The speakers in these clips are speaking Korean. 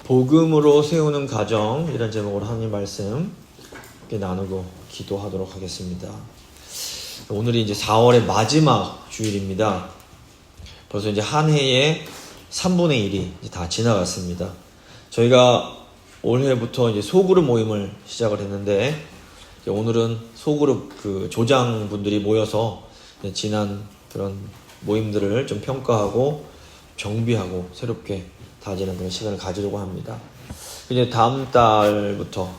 복음으로 세우는 가정, 이런 제목으로 하나님 말씀 함께 나누고 기도하도록 하겠습니다. 오늘이 이제 4월의 마지막 주일입니다. 벌써 이제 한 해의 3분의 1이 이제 다 지나갔습니다. 저희가 올해부터 이제 소그룹 모임을 시작을 했는데, 오늘은 소그룹 그 조장분들이 모여서 지난 그런 모임들을 좀 평가하고 정비하고 새롭게 다지는 그런 시간을 가지려고 합니다. 이제 다음 달부터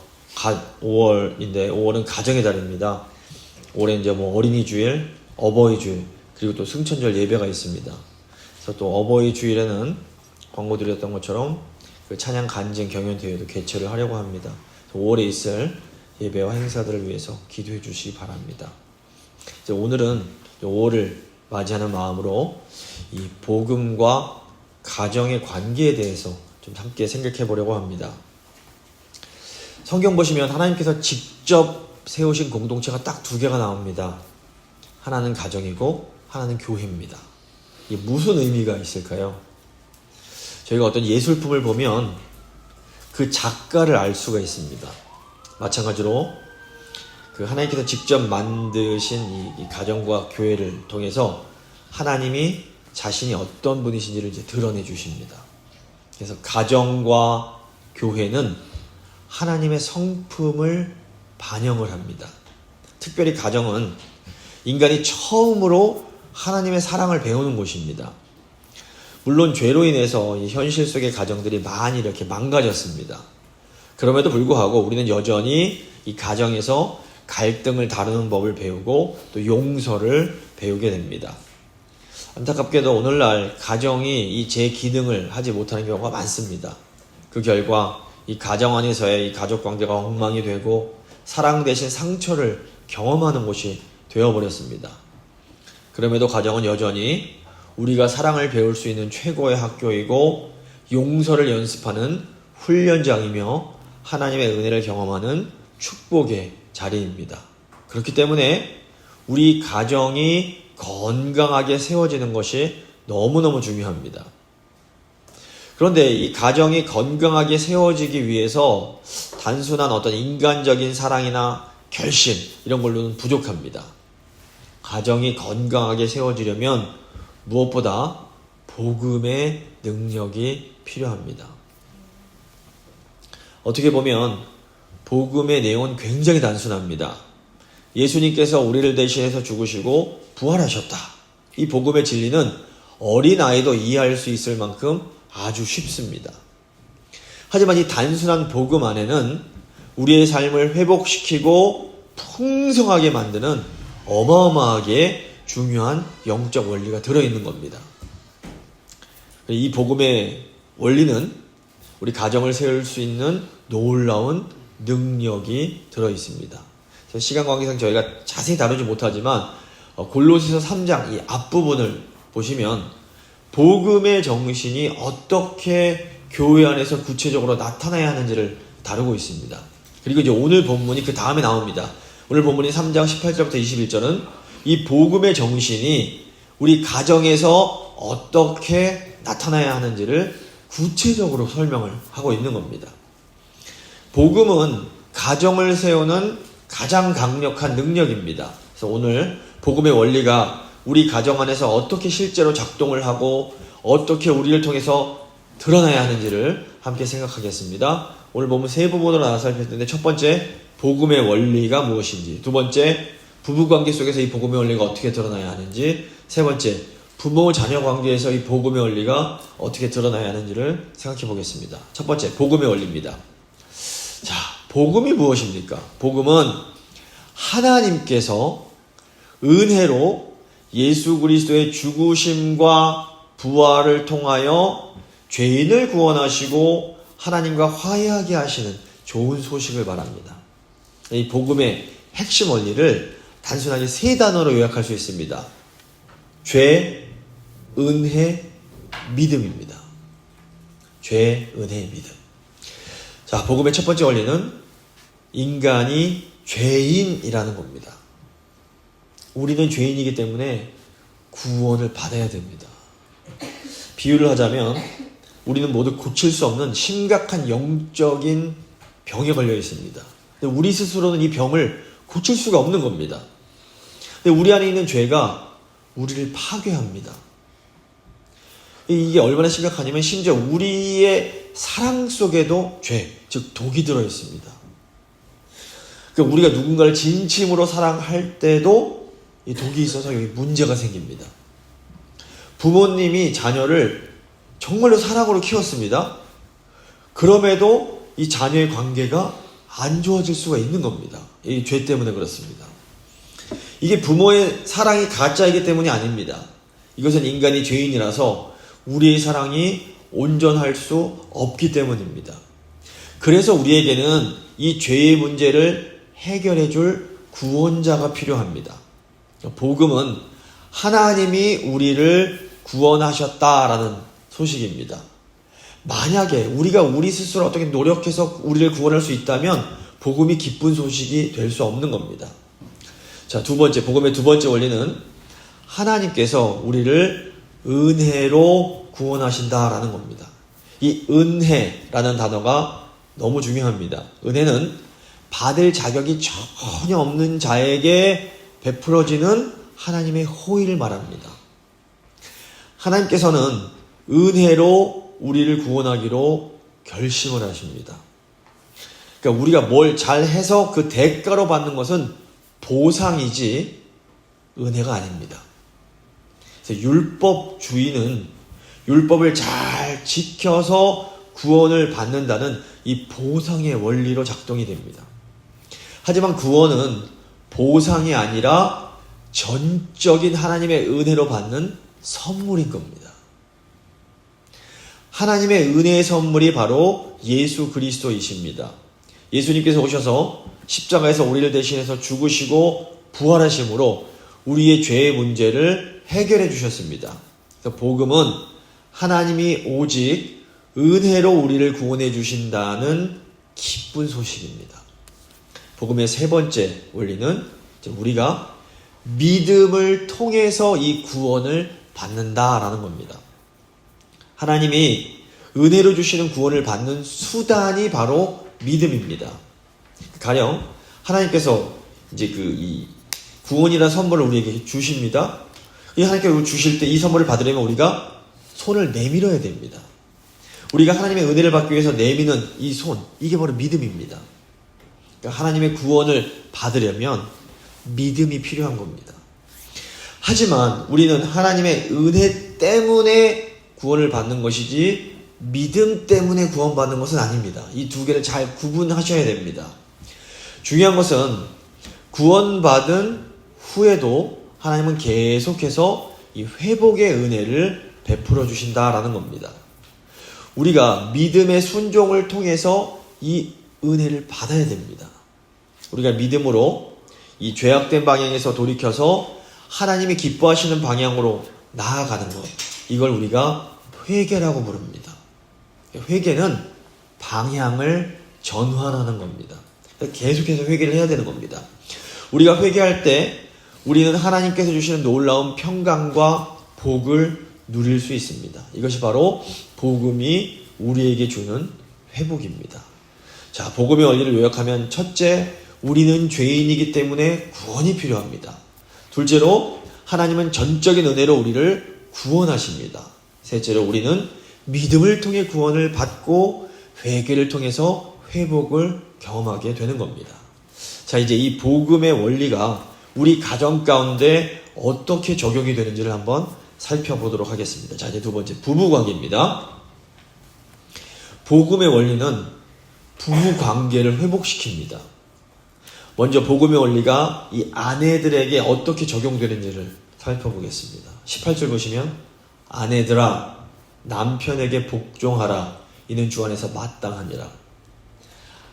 5월인데 5월은 가정의 달입니다. 올해 이제 뭐 어린이 주일, 어버이 주일, 그리고 또 승천절 예배가 있습니다. 그래서 또 어버이 주일에는 광고 드렸던 것처럼 그 찬양 간증 경연 대회도 개최를 하려고 합니다. 5월에 있을 예배와 행사들을 위해서 기도해 주시기 바랍니다. 이제 오늘은 5월을 맞이하는 마음으로 이 복음과 가정의 관계에 대해서 좀 함께 생각해 보려고 합니다. 성경 보시면 하나님께서 직접 세우신 공동체가 딱 두 개가 나옵니다. 하나는 가정이고 하나는 교회입니다. 이게 무슨 의미가 있을까요? 저희가 어떤 예술품을 보면 그 작가를 알 수가 있습니다. 마찬가지로 그 하나님께서 직접 만드신 이 가정과 교회를 통해서 하나님이 자신이 어떤 분이신지를 이제 드러내 주십니다. 그래서 가정과 교회는 하나님의 성품을 반영을 합니다. 특별히 가정은 인간이 처음으로 하나님의 사랑을 배우는 곳입니다. 물론 죄로 인해서 이 현실 속의 가정들이 많이 이렇게 망가졌습니다. 그럼에도 불구하고 우리는 여전히 이 가정에서 갈등을 다루는 법을 배우고 또 용서를 배우게 됩니다. 안타깝게도 오늘날 가정이 이 제 기능을 하지 못하는 경우가 많습니다. 그 결과 이 가정 안에서의 이 가족 관계가 엉망이 되고 사랑 대신 상처를 경험하는 곳이 되어버렸습니다. 그럼에도 가정은 여전히 우리가 사랑을 배울 수 있는 최고의 학교이고 용서를 연습하는 훈련장이며 하나님의 은혜를 경험하는 축복의 자리입니다. 그렇기 때문에 우리 가정이 건강하게 세워지는 것이 너무너무 중요합니다. 그런데 이 가정이 건강하게 세워지기 위해서 단순한 어떤 인간적인 사랑이나 결심 이런 걸로는 부족합니다. 가정이 건강하게 세워지려면 무엇보다 복음의 능력이 필요합니다. 어떻게 보면 복음의 내용은 굉장히 단순합니다. 예수님께서 우리를 대신해서 죽으시고 부활하셨다. 이 복음의 진리는 어린아이도 이해할 수 있을 만큼 아주 쉽습니다. 하지만 이 단순한 복음 안에는 우리의 삶을 회복시키고 풍성하게 만드는 어마어마하게 중요한 영적 원리가 들어있는 겁니다. 이 복음의 원리는 우리 가정을 세울 수 있는 놀라운 능력이 들어있습니다. 시간 관계상 저희가 자세히 다루지 못하지만 골로새서 3장 이 앞부분을 보시면 복음의 정신이 어떻게 교회 안에서 구체적으로 나타나야 하는지를 다루고 있습니다. 그리고 이제 오늘 본문이 그 다음에 나옵니다. 오늘 본문이 3장 18절부터 21절은 이 복음의 정신이 우리 가정에서 어떻게 나타나야 하는지를 구체적으로 설명을 하고 있는 겁니다. 복음은 가정을 세우는 가장 강력한 능력입니다. 그래서 오늘 복음의 원리가 우리 가정 안에서 어떻게 실제로 작동을 하고 어떻게 우리를 통해서 드러나야 하는지를 함께 생각하겠습니다. 오늘 보면 세 부분으로 나눠 살필 텐데, 첫 번째 복음의 원리가 무엇인지, 두 번째 부부관계 속에서 이 복음의 원리가 어떻게 드러나야 하는지, 세 번째 부모 자녀 관계에서 이 복음의 원리가 어떻게 드러나야 하는지를 생각해 보겠습니다. 첫 번째 복음의 원리입니다. 자, 복음이 무엇입니까? 복음은 하나님께서 은혜로 예수 그리스도의 죽으심과 부활을 통하여 죄인을 구원하시고 하나님과 화해하게 하시는 좋은 소식을 말합니다. 이 복음의 핵심 원리를 단순하게 세 단어로 요약할 수 있습니다. 죄, 은혜, 믿음입니다. 죄, 은혜, 믿음. 자, 복음의 첫 번째 원리는 인간이 죄인이라는 겁니다. 우리는 죄인이기 때문에 구원을 받아야 됩니다. 비유를 하자면 우리는 모두 고칠 수 없는 심각한 영적인 병에 걸려 있습니다. 근데 우리 스스로는 이 병을 고칠 수가 없는 겁니다. 근데 우리 안에 있는 죄가 우리를 파괴합니다. 이게 얼마나 심각하냐면 심지어 우리의 사랑 속에도 죄, 즉 독이 들어 있습니다. 그러니까 우리가 누군가를 진심으로 사랑할 때도 이 독이 있어서 여기 문제가 생깁니다. 부모님이 자녀를 정말로 사랑으로 키웠습니다. 그럼에도 이 자녀의 관계가 안 좋아질 수가 있는 겁니다. 이 죄 때문에 그렇습니다. 이게 부모의 사랑이 가짜이기 때문이 아닙니다. 이것은 인간이 죄인이라서 우리의 사랑이 온전할 수 없기 때문입니다. 그래서 우리에게는 이 죄의 문제를 해결해 줄 구원자가 필요합니다. 복음은 하나님이 우리를 구원하셨다라는 소식입니다. 만약에 우리가 우리 스스로 어떻게 노력해서 우리를 구원할 수 있다면 복음이 기쁜 소식이 될 수 없는 겁니다. 자, 복음의 두 번째 원리는 하나님께서 우리를 은혜로 구원하신다라는 겁니다. 이 은혜라는 단어가 너무 중요합니다. 은혜는 받을 자격이 전혀 없는 자에게 베풀어지는 하나님의 호의를 말합니다. 하나님께서는 은혜로 우리를 구원하기로 결심을 하십니다. 그러니까 우리가 뭘 잘해서 그 대가로 받는 것은 보상이지 은혜가 아닙니다. 그래서 율법주의는 율법을 잘 지켜서 구원을 받는다는 이 보상의 원리로 작동이 됩니다. 하지만 구원은 보상이 아니라 전적인 하나님의 은혜로 받는 선물인 겁니다. 하나님의 은혜의 선물이 바로 예수 그리스도이십니다. 예수님께서 오셔서 십자가에서 우리를 대신해서 죽으시고 부활하심으로 우리의 죄의 문제를 해결해 주셨습니다. 그래서 복음은 하나님이 오직 은혜로 우리를 구원해 주신다는 기쁜 소식입니다. 복음의 세 번째 원리는 우리가 믿음을 통해서 이 구원을 받는다라는 겁니다. 하나님이 은혜로 주시는 구원을 받는 수단이 바로 믿음입니다. 가령 하나님께서 이제 이 구원이라는 선물을 우리에게 주십니다. 이 하나님께서 주실 때 이 선물을 받으려면 우리가 손을 내밀어야 됩니다. 우리가 하나님의 은혜를 받기 위해서 내미는 이 손, 이게 바로 믿음입니다. 그러니까 하나님의 구원을 받으려면 믿음이 필요한 겁니다. 하지만 우리는 하나님의 은혜 때문에 구원을 받는 것이지 믿음 때문에 구원받는 것은 아닙니다. 이 두 개를 잘 구분하셔야 됩니다. 중요한 것은 구원받은 후에도 하나님은 계속해서 이 회복의 은혜를 베풀어 주신다라는 겁니다. 우리가 믿음의 순종을 통해서 이 은혜를 받아야 됩니다. 우리가 믿음으로 이 죄악된 방향에서 돌이켜서 하나님이 기뻐하시는 방향으로 나아가는 것, 이걸 우리가 회개라고 부릅니다. 회개는 방향을 전환하는 겁니다. 계속해서 회개를 해야 되는 겁니다. 우리가 회개할 때 우리는 하나님께서 주시는 놀라운 평강과 복을 누릴 수 있습니다. 이것이 바로 복음이 우리에게 주는 회복입니다. 자, 복음의 원리를 요약하면 첫째, 우리는 죄인이기 때문에 구원이 필요합니다. 둘째로, 하나님은 전적인 은혜로 우리를 구원하십니다. 셋째로, 우리는 믿음을 통해 구원을 받고 회개를 통해서 회복을 경험하게 되는 겁니다. 자, 이제 이 복음의 원리가 우리 가정 가운데 어떻게 적용이 되는지를 한번 살펴보도록 하겠습니다. 자, 이제 두 번째, 부부관계입니다. 복음의 원리는 부부관계를 회복시킵니다. 먼저 복음의 원리가 이 아내들에게 어떻게 적용되는지를 살펴보겠습니다. 18절 보시면, 아내들아 남편에게 복종하라. 이는 주 안에서 마땅하니라.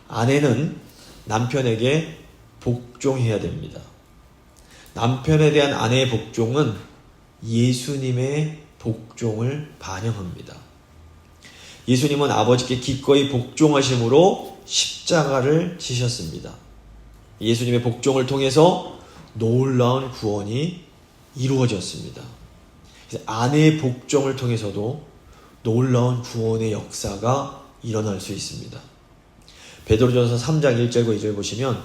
아내는 남편에게 복종해야 됩니다. 남편에 대한 아내의 복종은 예수님의 복종을 반영합니다. 예수님은 아버지께 기꺼이 복종하심으로 십자가를 지셨습니다. 예수님의 복종을 통해서 놀라운 구원이 이루어졌습니다. 그래서 아내의 복종을 통해서도 놀라운 구원의 역사가 일어날 수 있습니다. 베드로전서 3장 1절과 2절 보시면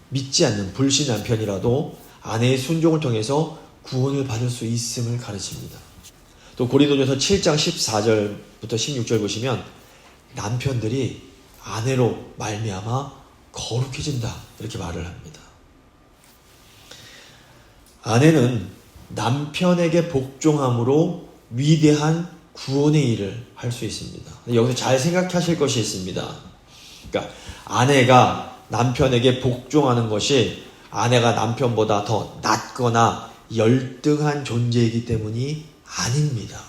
믿지 않는 불신 남편이라도 아내의 순종을 통해서 구원을 받을 수 있음을 가르칩니다. 또 고린도전서 7장 14절부터 16절 보시면 남편들이 아내로 말미암아 거룩해진다 이렇게 말을 합니다. 아내는 남편에게 복종함으로 위대한 구원의 일을 할 수 있습니다. 여기서 잘 생각하실 것이 있습니다. 그러니까 아내가 남편에게 복종하는 것이 아내가 남편보다 더 낫거나 열등한 존재이기 때문이 아닙니다.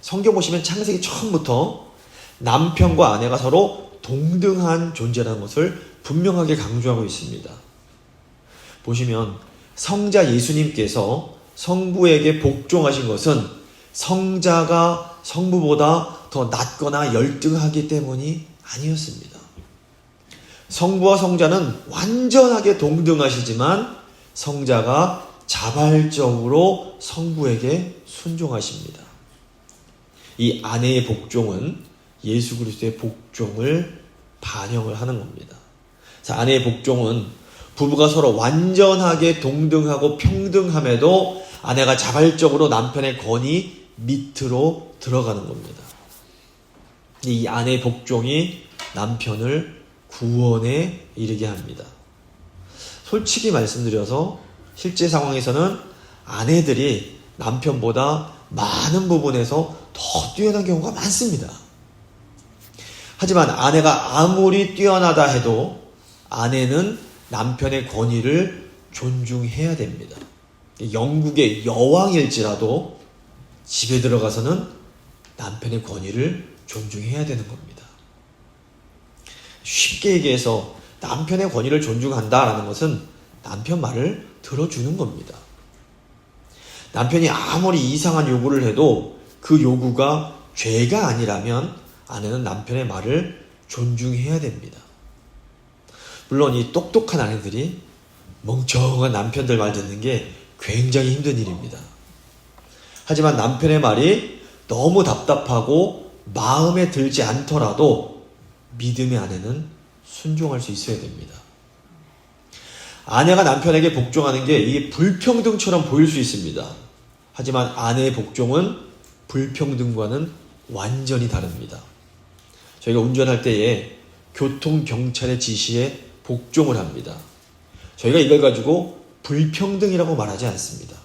성경 보시면 창세기 처음부터 남편과 아내가 서로 동등한 존재라는 것을 분명하게 강조하고 있습니다. 보시면 성자 예수님께서 성부에게 복종하신 것은 성자가 성부보다 더 낫거나 열등하기 때문이 아니었습니다. 성부와 성자는 완전하게 동등하시지만 성자가 자발적으로 성부에게 순종하십니다. 이 아내의 복종은 예수 그리스도의 복종을 반영을 하는 겁니다. 자, 아내의 복종은 부부가 서로 완전하게 동등하고 평등함에도 아내가 자발적으로 남편의 권위 밑으로 들어가는 겁니다. 이 아내의 복종이 남편을 구원에 이르게 합니다. 솔직히 말씀드려서 실제 상황에서는 아내들이 남편보다 많은 부분에서 더 뛰어난 경우가 많습니다. 하지만 아내가 아무리 뛰어나다 해도 아내는 남편의 권위를 존중해야 됩니다. 영국의 여왕일지라도 집에 들어가서는 남편의 권위를 존중해야 되는 겁니다. 쉽게 얘기해서 남편의 권위를 존중한다라는 것은 남편 말을 들어주는 겁니다. 남편이 아무리 이상한 요구를 해도 그 요구가 죄가 아니라면 아내는 남편의 말을 존중해야 됩니다. 물론 이 똑똑한 아내들이 멍청한 남편들 말 듣는 게 굉장히 힘든 일입니다. 하지만 남편의 말이 너무 답답하고 마음에 들지 않더라도 믿음의 아내는 순종할 수 있어야 됩니다. 아내가 남편에게 복종하는 게 이게 불평등처럼 보일 수 있습니다. 하지만 아내의 복종은 불평등과는 완전히 다릅니다. 저희가 운전할 때에 교통경찰의 지시에 복종을 합니다. 저희가 이걸 가지고 불평등이라고 말하지 않습니다.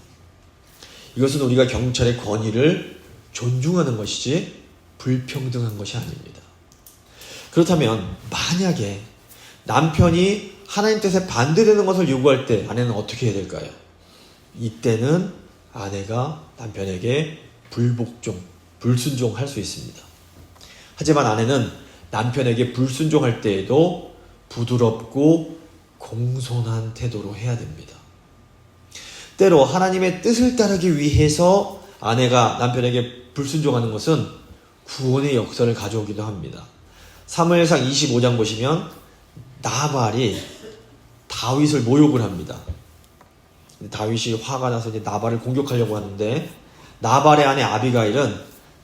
이것은 우리가 경찰의 권위를 존중하는 것이지 불평등한 것이 아닙니다. 그렇다면 만약에 남편이 하나님 뜻에 반대되는 것을 요구할 때 아내는 어떻게 해야 될까요? 이때는 아내가 남편에게 불복종, 불순종할 수 있습니다. 하지만 아내는 남편에게 불순종할 때에도 부드럽고 공손한 태도로 해야 됩니다. 때로 하나님의 뜻을 따르기 위해서 아내가 남편에게 불순종하는 것은 구원의 역사를 가져오기도 합니다. 사무엘상 25장 보시면 나발이 다윗을 모욕을 합니다. 다윗이 화가 나서 이제 나발을 공격하려고 하는데 나발의 아내 아비가일은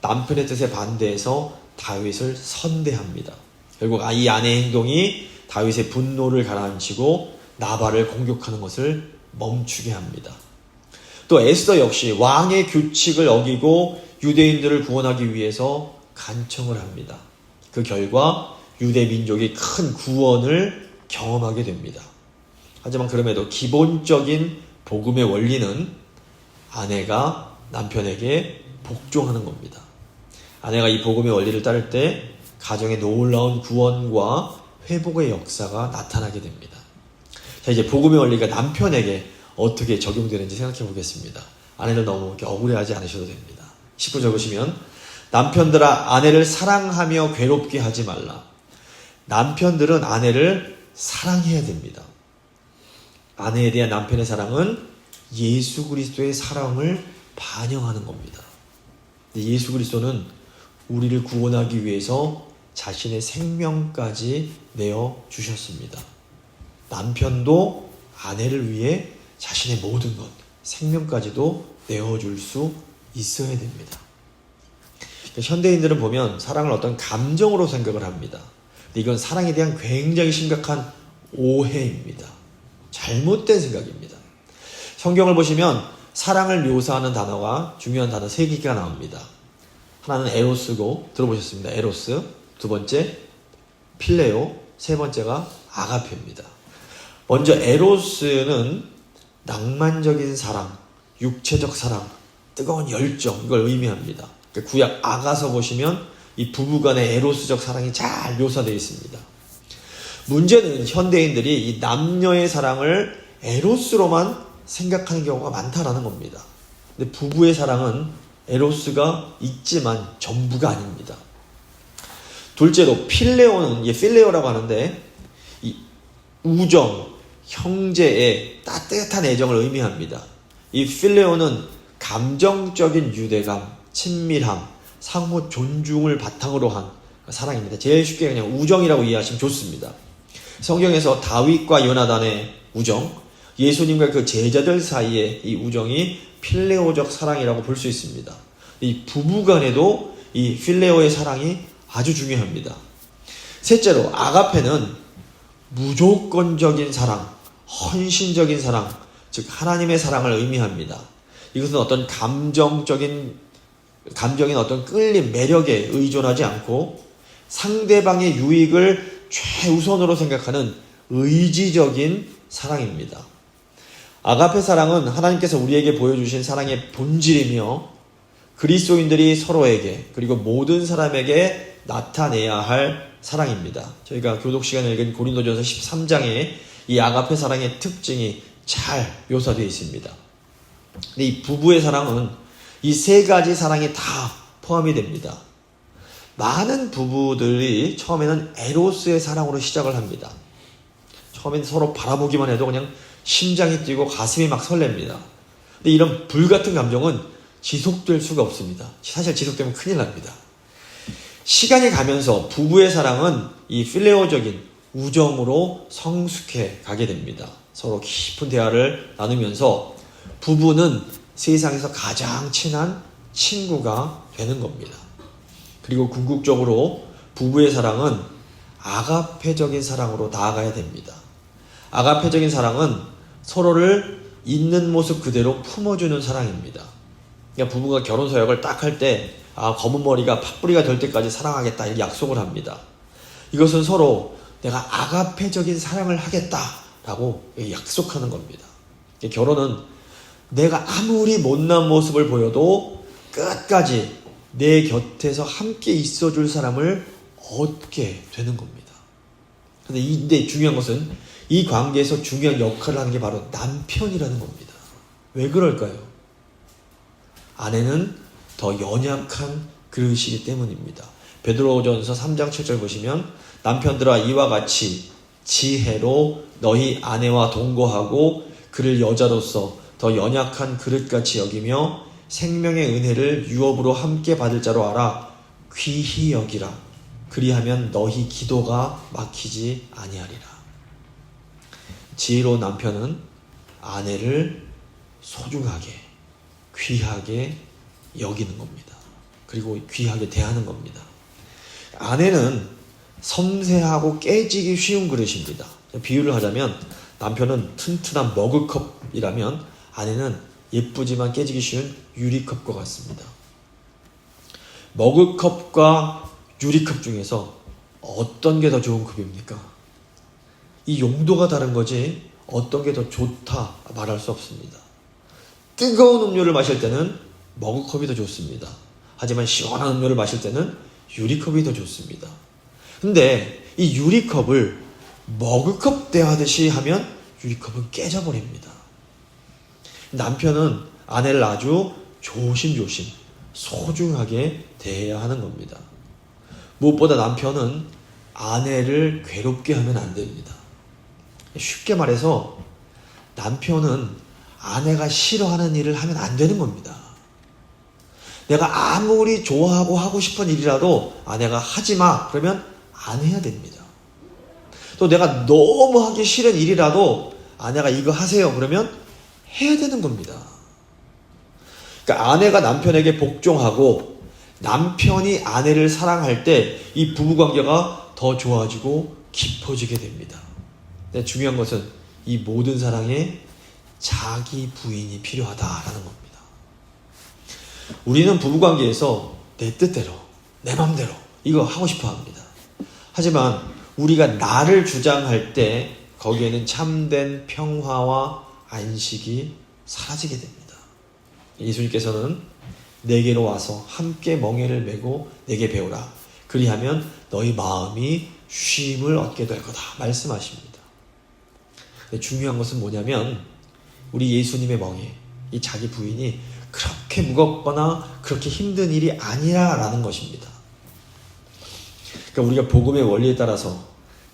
남편의 뜻에 반대해서 다윗을 선대합니다. 결국 이 아내의 행동이 다윗의 분노를 가라앉히고 나발을 공격하는 것을 멈추게 합니다. 또 에스더 역시 왕의 규칙을 어기고 유대인들을 구원하기 위해서 간청을 합니다. 그 결과 유대 민족이 큰 구원을 경험하게 됩니다. 하지만 그럼에도 기본적인 복음의 원리는 아내가 남편에게 복종하는 겁니다. 아내가 이 복음의 원리를 따를 때 가정의 놀라운 구원과 회복의 역사가 나타나게 됩니다. 자, 이제 복음의 원리가 남편에게 어떻게 적용되는지 생각해 보겠습니다. 아내들 너무 억울해하지 않으셔도 됩니다. 10분 보시면 남편들아 아내를 사랑하며 괴롭게 하지 말라. 남편들은 아내를 사랑해야 됩니다. 아내에 대한 남편의 사랑은 예수 그리스도의 사랑을 반영하는 겁니다. 예수 그리스도는 우리를 구원하기 위해서 자신의 생명까지 내어주셨습니다. 남편도 아내를 위해 자신의 모든 것, 생명까지도 내어줄 수 있어야 됩니다. 현대인들은 보면 사랑을 어떤 감정으로 생각을 합니다. 근데 이건 사랑에 대한 굉장히 심각한 오해입니다. 잘못된 생각입니다. 성경을 보시면 사랑을 묘사하는 단어가 중요한 단어 3개가 나옵니다. 하나는 에로스고 들어보셨습니다. 에로스. 두 번째 필레오. 세 번째가 아가페입니다. 먼저 에로스는 낭만적인 사랑, 육체적 사랑, 뜨거운 열정 이걸 의미합니다. 구약 아가서 보시면 이 부부간의 에로스적 사랑이 잘 묘사되어 있습니다. 문제는 현대인들이 이 남녀의 사랑을 에로스로만 생각하는 경우가 많다라는 겁니다. 근데 부부의 사랑은 에로스가 있지만 전부가 아닙니다. 둘째로 필레오는 필레오라고 하는데 이 우정, 형제의 따뜻한 애정을 의미합니다. 이 필레오는 감정적인 유대감, 친밀함, 상호 존중을 바탕으로 한 사랑입니다. 제일 쉽게 그냥 우정이라고 이해하시면 좋습니다. 성경에서 다윗과 요나단의 우정, 예수님과 그 제자들 사이의 이 우정이 필레오적 사랑이라고 볼 수 있습니다. 이 부부간에도 이 필레오의 사랑이 아주 중요합니다. 셋째로 아가페는 무조건적인 사랑, 헌신적인 사랑, 즉 하나님의 사랑을 의미합니다. 이것은 어떤 감정인 어떤 끌림, 매력에 의존하지 않고 상대방의 유익을 최우선으로 생각하는 의지적인 사랑입니다. 아가페 사랑은 하나님께서 우리에게 보여주신 사랑의 본질이며 그리스도인들이 서로에게 그리고 모든 사람에게 나타내야 할 사랑입니다. 저희가 교독 시간에 읽은 고린도전서 13장에 이 아가페 사랑의 특징이 잘 묘사되어 있습니다. 근데 이 부부의 사랑은 이 3가지 사랑이 다 포함이 됩니다. 많은 부부들이 처음에는 에로스의 사랑으로 시작을 합니다. 처음에는 서로 바라보기만 해도 그냥 심장이 뛰고 가슴이 막 설렙니다. 근데 이런 불같은 감정은 지속될 수가 없습니다. 사실 지속되면 큰일 납니다. 시간이 가면서 부부의 사랑은 이 필레오적인 우정으로 성숙해 가게 됩니다. 서로 깊은 대화를 나누면서 부부는 세상에서 가장 친한 친구가 되는 겁니다. 그리고 궁극적으로 부부의 사랑은 아가페적인 사랑으로 나아가야 됩니다. 아가페적인 사랑은 서로를 있는 모습 그대로 품어주는 사랑입니다. 그러니까 부부가 결혼 서약을 딱 할 때 검은 머리가 팥뿌리가 될 때까지 사랑하겠다 이렇게 약속을 합니다. 이것은 서로 내가 아가페적인 사랑을 하겠다라고 약속하는 겁니다. 결혼은 내가 아무리 못난 모습을 보여도 끝까지 내 곁에서 함께 있어줄 사람을 얻게 되는 겁니다. 근데 중요한 것은 이 관계에서 중요한 역할을 하는 게 바로 남편이라는 겁니다. 왜 그럴까요? 아내는 더 연약한 그릇이기 때문입니다. 베드로전서 3장 7절 보시면 남편들아 이와 같이 지혜로 너희 아내와 동거하고 그를 여자로서 더 연약한 그릇같이 여기며 생명의 은혜를 유업으로 함께 받을 자로 알아 귀히 여기라. 그리하면 너희 기도가 막히지 아니하리라. 지혜로운 남편은 아내를 소중하게 귀하게 여기는 겁니다. 그리고 귀하게 대하는 겁니다. 아내는 섬세하고 깨지기 쉬운 그릇입니다. 비유를 하자면 남편은 튼튼한 머그컵이라면 아내는 예쁘지만 깨지기 쉬운 유리컵과 같습니다. 머그컵과 유리컵 중에서 어떤 게 더 좋은 컵입니까? 이 용도가 다른 거지 어떤 게 더 좋다 말할 수 없습니다. 뜨거운 음료를 마실 때는 머그컵이 더 좋습니다. 하지만 시원한 음료를 마실 때는 유리컵이 더 좋습니다. 근데 이 유리컵을 머그컵 대하듯이 하면 유리컵은 깨져버립니다. 남편은 아내를 아주 조심조심 소중하게 대해야 하는 겁니다. 무엇보다 남편은 아내를 괴롭게 하면 안 됩니다. 쉽게 말해서 남편은 아내가 싫어하는 일을 하면 안 되는 겁니다. 내가 아무리 좋아하고 하고 싶은 일이라도 아내가 하지 마 그러면 안 해야 됩니다. 또 내가 너무 하기 싫은 일이라도 아내가 이거 하세요 그러면 해야 되는 겁니다. 그러니까 아내가 남편에게 복종하고 남편이 아내를 사랑할 때 이 부부관계가 더 좋아지고 깊어지게 됩니다. 근데 중요한 것은 이 모든 사랑에 자기 부인이 필요하다라는 겁니다. 우리는 부부관계에서 내 뜻대로, 내 맘대로 이거 하고 싶어 합니다. 하지만 우리가 나를 주장할 때 거기에는 참된 평화와 안식이 사라지게 됩니다. 예수님께서는 내게로 와서 함께 멍에를 메고 내게 배우라. 그리하면 너희 마음이 쉼을 얻게 될 거다 말씀하십니다. 중요한 것은 뭐냐면 우리 예수님의 멍에 이 자기 부인이 그렇게 무겁거나 그렇게 힘든 일이 아니라라는 것입니다. 그러니까 우리가 복음의 원리에 따라서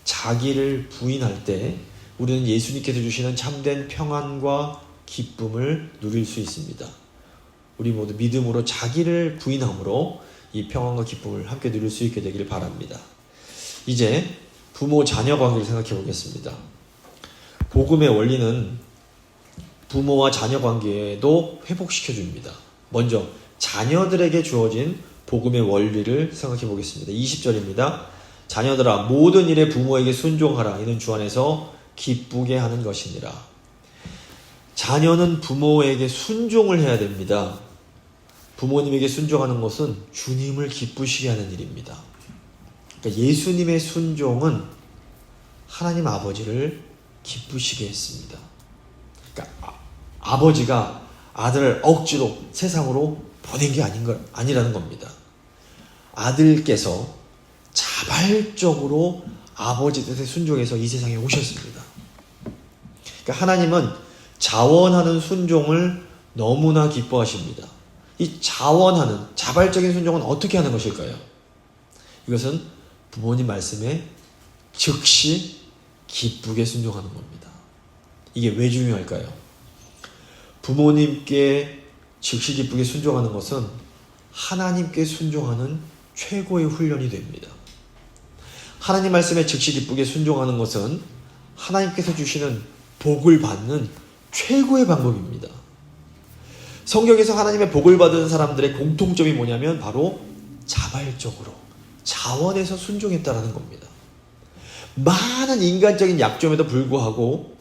자기를 부인할 때 우리는 예수님께서 주시는 참된 평안과 기쁨을 누릴 수 있습니다. 우리 모두 믿음으로 자기를 부인함으로 이 평안과 기쁨을 함께 누릴 수 있게 되기를 바랍니다. 이제 부모 자녀 관계를 생각해 보겠습니다. 복음의 원리는 부모와 자녀 관계도 회복시켜 줍니다. 먼저 자녀들에게 주어진 복음의 원리를 생각해 보겠습니다. 20절입니다. 자녀들아 모든 일에 부모에게 순종하라. 이는 주 안에서 기쁘게 하는 것이니라. 자녀는 부모에게 순종을 해야 됩니다. 부모님에게 순종하는 것은 주님을 기쁘시게 하는 일입니다. 그러니까 예수님의 순종은 하나님 아버지를 기쁘시게 했습니다. 그러니까 아버지가 아들을 억지로 세상으로 보낸 게 아니라는 겁니다. 아들께서 자발적으로 아버지 뜻에 순종해서 이 세상에 오셨습니다. 그러니까 하나님은 자원하는 순종을 너무나 기뻐하십니다. 이 자원하는 자발적인 순종은 어떻게 하는 것일까요? 이것은 부모님 말씀에 즉시 기쁘게 순종하는 겁니다. 이게 왜 중요할까요? 부모님께 즉시 기쁘게 순종하는 것은 하나님께 순종하는 최고의 훈련이 됩니다. 하나님 말씀에 즉시 기쁘게 순종하는 것은 하나님께서 주시는 복을 받는 최고의 방법입니다. 성경에서 하나님의 복을 받은 사람들의 공통점이 뭐냐면 바로 자발적으로 자원해서 순종했다라는 겁니다. 많은 인간적인 약점에도 불구하고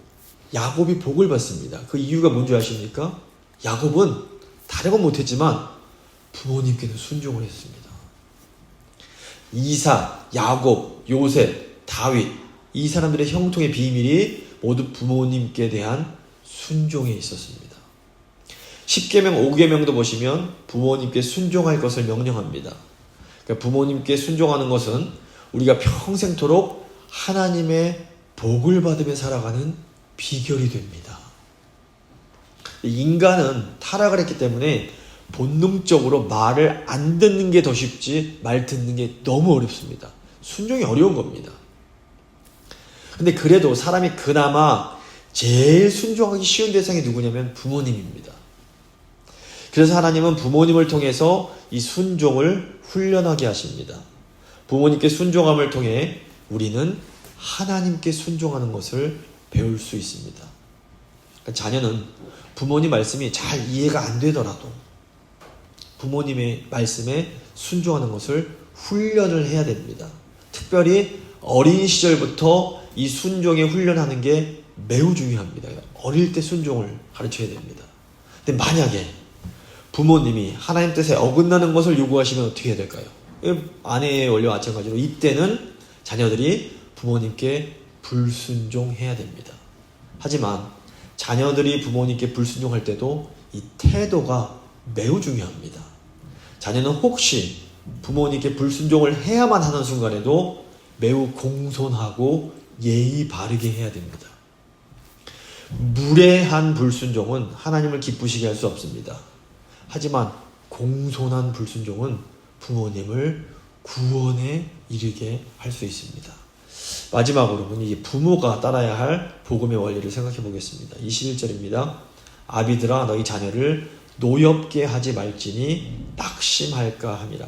야곱이 복을 받습니다. 그 이유가 뭔지 아십니까? 야곱은 다른 건 못했지만 부모님께는 순종을 했습니다. 이삭, 야곱, 요셉, 다윗 이 사람들의 형통의 비밀이 모두 부모님께 대한 순종에 있었습니다. 10계명, 5계명도 보시면 부모님께 순종할 것을 명령합니다. 그러니까 부모님께 순종하는 것은 우리가 평생토록 하나님의 복을 받으며 살아가는 비결이 됩니다. 인간은 타락을 했기 때문에 본능적으로 말을 안 듣는 게 더 쉽지 말 듣는 게 너무 어렵습니다. 순종이 어려운 겁니다. 근데 그래도 사람이 그나마 제일 순종하기 쉬운 대상이 누구냐면 부모님입니다. 그래서 하나님은 부모님을 통해서 이 순종을 훈련하게 하십니다. 부모님께 순종함을 통해 우리는 하나님께 순종하는 것을 배울 수 있습니다. 그러니까 자녀는 부모님 말씀이 잘 이해가 안 되더라도 부모님의 말씀에 순종하는 것을 훈련을 해야 됩니다. 특별히 어린 시절부터 이 순종에 훈련하는 게 매우 중요합니다. 어릴 때 순종을 가르쳐야 됩니다. 근데 만약에 부모님이 하나님 뜻에 어긋나는 것을 요구하시면 어떻게 해야 될까요? 아내의 원리와 마찬가지로 이때는 자녀들이 부모님께 불순종해야 됩니다. 하지만 자녀들이 부모님께 불순종할 때도 이 태도가 매우 중요합니다. 자녀는 혹시 부모님께 불순종을 해야만 하는 순간에도 매우 공손하고 예의 바르게 해야 됩니다. 무례한 불순종은 하나님을 기쁘시게 할 수 없습니다. 하지만 공손한 불순종은 부모님을 구원에 이르게 할 수 있습니다. 마지막으로는 이 부모가 따라야 할 복음의 원리를 생각해 보겠습니다. 21절입니다. 아비들아 너희 자녀를 노엽게 하지 말지니 낙심할까 함이라.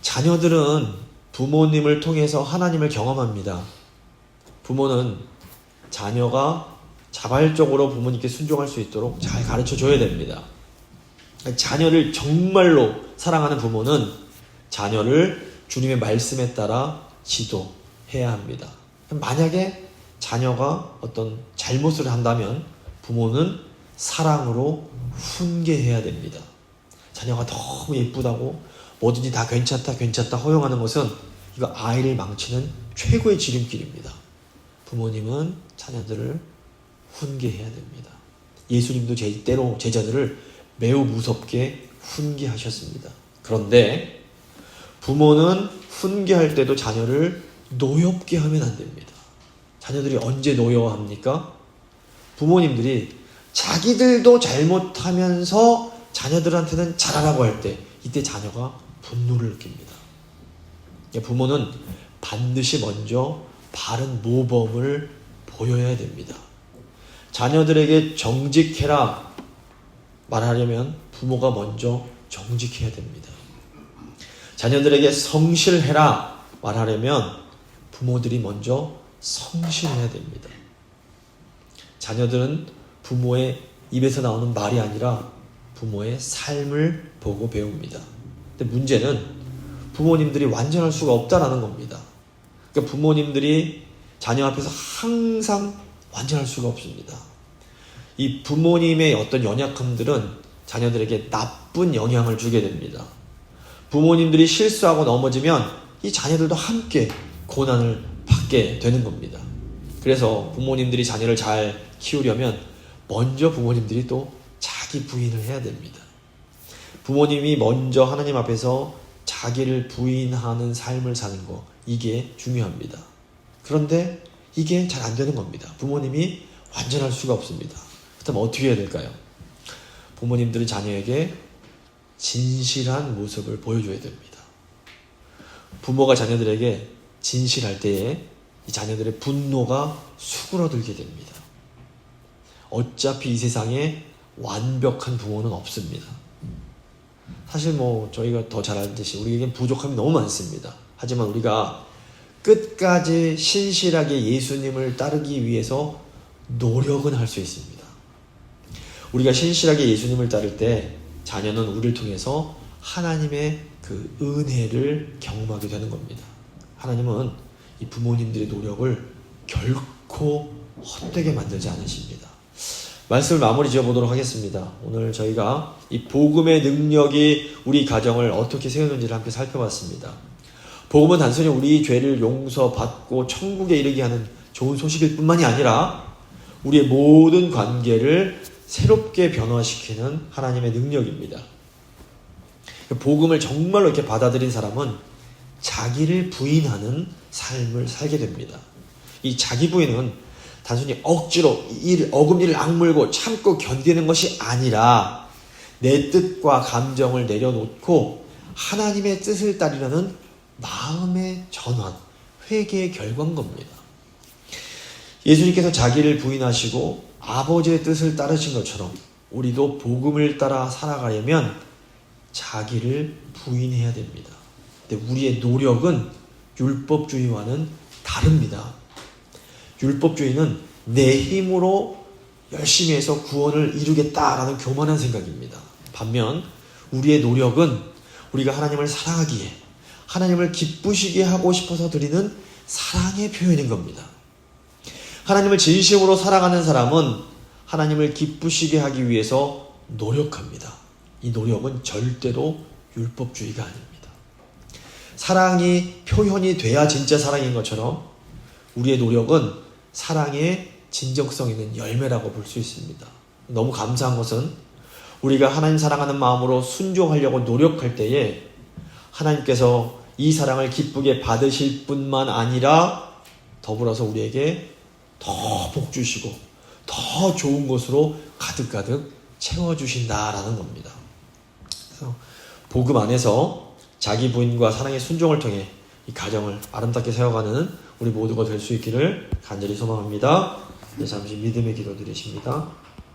자녀들은 부모님을 통해서 하나님을 경험합니다. 부모는 자녀가 자발적으로 부모님께 순종할 수 있도록 잘 가르쳐 줘야 됩니다. 자녀를 정말로 사랑하는 부모는 자녀를 주님의 말씀에 따라 지도해야 합니다. 만약에 자녀가 어떤 잘못을 한다면 부모는 사랑으로 훈계해야 됩니다. 자녀가 너무 예쁘다고 뭐든지 다 괜찮다 허용하는 것은 이거 아이를 망치는 최고의 지름길입니다. 부모님은 자녀들을 훈계해야 됩니다. 예수님도 때로 제자들을 매우 무섭게 훈계하셨습니다. 그런데 부모는 훈계할 때도 자녀를 노엽게 하면 안 됩니다. 자녀들이 언제 노여워합니까? 부모님들이 자기들도 잘못하면서 자녀들한테는 잘하라고 할 때, 이때 자녀가 분노를 느낍니다. 부모는 반드시 먼저 바른 모범을 보여야 됩니다. 자녀들에게 정직해라 말하려면 부모가 먼저 정직해야 됩니다. 자녀들에게 성실해라 말하려면 부모들이 먼저 성실해야 됩니다. 자녀들은 부모의 입에서 나오는 말이 아니라 부모의 삶을 보고 배웁니다. 근데 문제는 부모님들이 완전할 수가 없다라는 겁니다. 그러니까 부모님들이 자녀 앞에서 항상 완전할 수가 없습니다. 이 부모님의 어떤 연약함들은 자녀들에게 나쁜 영향을 주게 됩니다. 부모님들이 실수하고 넘어지면 이 자녀들도 함께 고난을 받게 되는 겁니다. 그래서 부모님들이 자녀를 잘 키우려면 먼저 부모님들이 또 자기 부인을 해야 됩니다. 부모님이 먼저 하나님 앞에서 자기를 부인하는 삶을 사는 거, 이게 중요합니다. 그런데 이게 잘 안 되는 겁니다. 부모님이 완전할 수가 없습니다. 그렇다면 어떻게 해야 될까요? 부모님들은 자녀에게 진실한 모습을 보여줘야 됩니다. 부모가 자녀들에게 진실할 때에 이 자녀들의 분노가 수그러들게 됩니다. 어차피 이 세상에 완벽한 부모는 없습니다. 사실 저희가 더 잘 알듯이 우리에겐 부족함이 너무 많습니다. 하지만 우리가 끝까지 신실하게 예수님을 따르기 위해서 노력은 할 수 있습니다. 우리가 신실하게 예수님을 따를 때 자녀는 우리를 통해서 하나님의 그 은혜를 경험하게 되는 겁니다. 하나님은 이 부모님들의 노력을 결코 헛되게 만들지 않으십니다. 말씀을 마무리 지어보도록 하겠습니다. 오늘 저희가 이 복음의 능력이 우리 가정을 어떻게 세우는지를 함께 살펴봤습니다. 복음은 단순히 우리 죄를 용서받고 천국에 이르게 하는 좋은 소식일 뿐만이 아니라 우리의 모든 관계를 새롭게 변화시키는 하나님의 능력입니다. 복음을 정말로 이렇게 받아들인 사람은 자기를 부인하는 삶을 살게 됩니다. 이 자기 부인은 단순히 억지로 어금니를 악물고 참고 견디는 것이 아니라 내 뜻과 감정을 내려놓고 하나님의 뜻을 따르려는 마음의 전환, 회개의 결과인 겁니다. 예수님께서 자기를 부인하시고 아버지의 뜻을 따르신 것처럼 우리도 복음을 따라 살아가려면 자기를 부인해야 됩니다. 근데 우리의 노력은 율법주의와는 다릅니다. 율법주의는 내 힘으로 열심히 해서 구원을 이루겠다라는 교만한 생각입니다. 반면 우리의 노력은 우리가 하나님을 사랑하기에 하나님을 기쁘시게 하고 싶어서 드리는 사랑의 표현인 겁니다. 하나님을 진심으로 사랑하는 사람은 하나님을 기쁘시게 하기 위해서 노력합니다. 이 노력은 절대로 율법주의가 아닙니다. 사랑이 표현이 돼야 진짜 사랑인 것처럼 우리의 노력은 사랑의 진정성 있는 열매라고 볼 수 있습니다. 너무 감사한 것은 우리가 하나님 사랑하는 마음으로 순종하려고 노력할 때에 하나님께서 이 사랑을 기쁘게 받으실 뿐만 아니라 더불어서 우리에게 더 복 주시고 더 좋은 것으로 가득가득 채워주신다라는 겁니다. 그래서 복음 안에서 자기 부인과 사랑의 순종을 통해 이 가정을 아름답게 세워가는 우리 모두가 될 수 있기를 간절히 소망합니다. 네, 잠시 믿음의 기도 드리십니다.